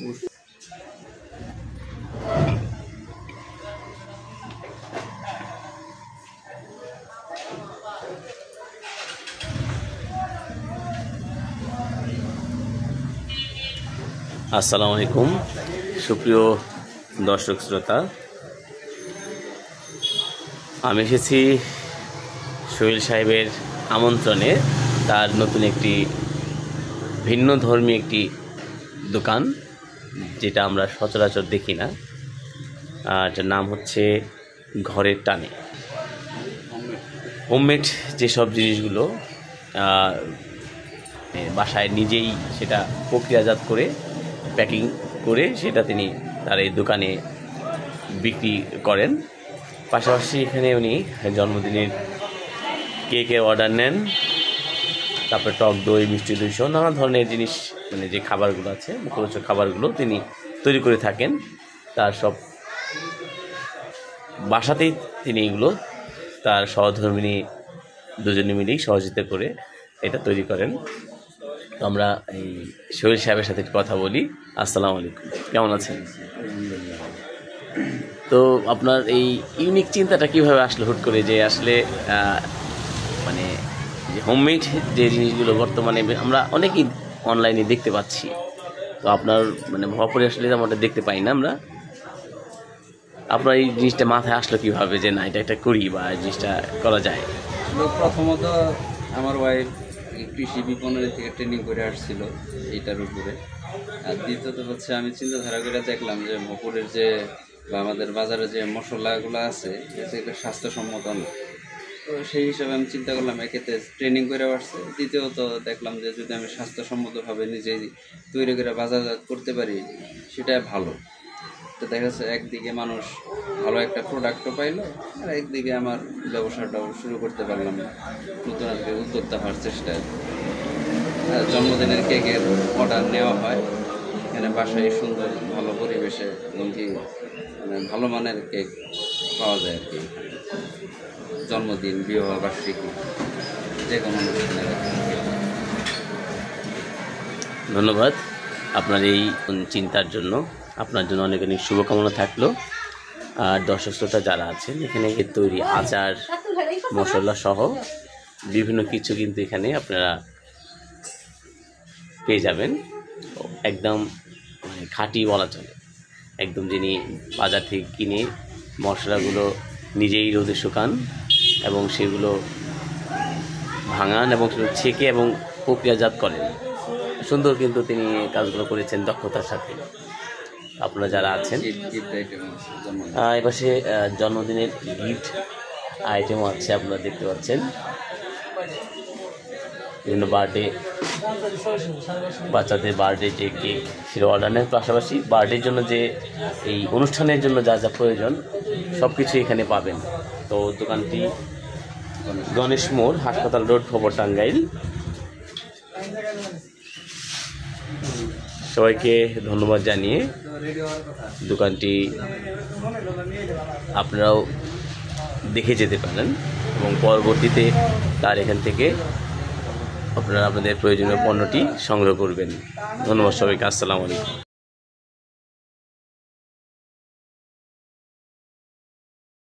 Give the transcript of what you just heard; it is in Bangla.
আসসালামু আলাইকুম সুপ্রিয় দর্শক শ্রোতা, আমি এসেছি সোহেল সাহেবের আমন্ত্রণে তার নতুন একটি ভিন্ন ধর্মী একটি দোকান, যেটা আমরা সচরাচর দেখি না। যার নাম হচ্ছে ঘরের টানে। হোমমেড যেসব জিনিসগুলো বাসায় নিজেই সেটা প্রক্রিয়াজাত করে প্যাকিং করে সেটা তিনি তার এই দোকানে বিক্রি করেন। পাশাপাশি এখানে উনি জন্মদিনের কেকের অর্ডার নেন, তারপরে টক দই, মিষ্টি দই সহ নানা ধরনের জিনিস, মানে যে খাবারগুলো আছে মুখরোচক খাবারগুলো তিনি তৈরি করে থাকেন। তার সব বাসাতেই তিনি এগুলো তার সহধর্মিণী দুজনে মিলেই সহযোগিতা করে এটা তৈরি করেন। তো আমরা এই সোহেল সাহেবের সাথে কথা বলি। আসসালামু আলাইকুম, কেমন আছেন? তো আপনার এই ইউনিক চিন্তাটা কিভাবে আসলো হুট করে, যে আসলে মানে যে হোমমেড যে জিনিসগুলো বর্তমানে আমরা অনেকেই অনলাইনে দেখতে পাচ্ছি, তো আপনার মানে ভরপুরে আসলে আমরা দেখতে পাই না আমরা, আপনার এই জিনিসটা মাথায় আসলো কিভাবে যে না এটা করি বা এই জিনিসটা করা যায়? প্রথমত আমার ওয়াইফ কৃষি বিপণন থেকে ট্রেনিং করে আসছিল এইটার উপরে, আর দ্বিতীয়ত হচ্ছে আমি চিন্তাধারা করে দেখলাম যে মপুরের যে বা আমাদের বাজারে যে মশলাগুলো আছে সেগুলো স্বাস্থ্যসম্মত না। তো সেই হিসাবে আমি চিন্তা করলাম একেতে ট্রেনিং করে আসছে, দ্বিতীয়ত দেখলাম যে যদি আমি স্বাস্থ্যসম্মতভাবে নিজেই তৈরি করে বাজারজাত করতে পারি সেটা ভালো। তো দেখা যাচ্ছে একদিকে মানুষ ভালো একটা প্রোডাক্টও পাইলো, আর একদিকে আমার ব্যবসাটাও শুরু করতে পারলাম, নতুন আর কি উদ্যোক্তা হওয়ার চেষ্টায়। জন্মদিনের কেকের অর্ডার নেওয়া হয় এখানে বাসায়, সুন্দর ভালো পরিবেশে এমনকি মানে ভালো মানের কেক পাওয়া যায় আর কি। জন্মদিন, বিবাহ বার্ষিকী, যে কোনো অনুষ্ঠানের। ধন্যবাদ আপনার এই চিন্তার জন্য, আপনার জন্য অনেক অনেক শুভকামনা থাকলো। আর দর্শক শ্রোতা যারা আছেন, এখানে তৈরি আচার, মশলা সহ বিভিন্ন কিছু কিন্তু এখানে আপনারা পেয়ে যাবেন। একদম খাঁটি বলা চলে, একদম যিনি বাজার থেকে কিনে মশলাগুলো নিজেই রোদে শুকান এবং সেগুলো ভাঙান এবং ছেঁকে এবং প্রক্রিয়াজাত করেন। সুন্দর কিন্তু তিনি কাজগুলো করেছেন দক্ষতার সাথে। আপনারা যারা আছেন, এপাশে জন্মদিনের গিফট আইটেমও আছে, আপনারা দেখতে পাচ্ছেন। বিভিন্ন বার্থডে, বাচ্চাদের বার্থডে যে কেক সেটা অর্ডার নেন, পাশাপাশি বার্থডের জন্য যে এই অনুষ্ঠানের জন্য যা যা প্রয়োজন সব কিছু এখানে পাবেন। তো দোকানটি গণেশ মোড়, হাসপাতাল রোড, খবর, টাঙ্গাইল। সবাইকে ধন্যবাদ জানিয়ে দোকানটি আপনারাও দেখে যেতে পারেন এবং পরবর্তীতে তার এখান থেকে আপনারা আপনাদের প্রয়োজনীয় পণ্যটি সংগ্রহ করবেন। ধন্যবাদ সবাইকে। আসসালামু আলাইকুম।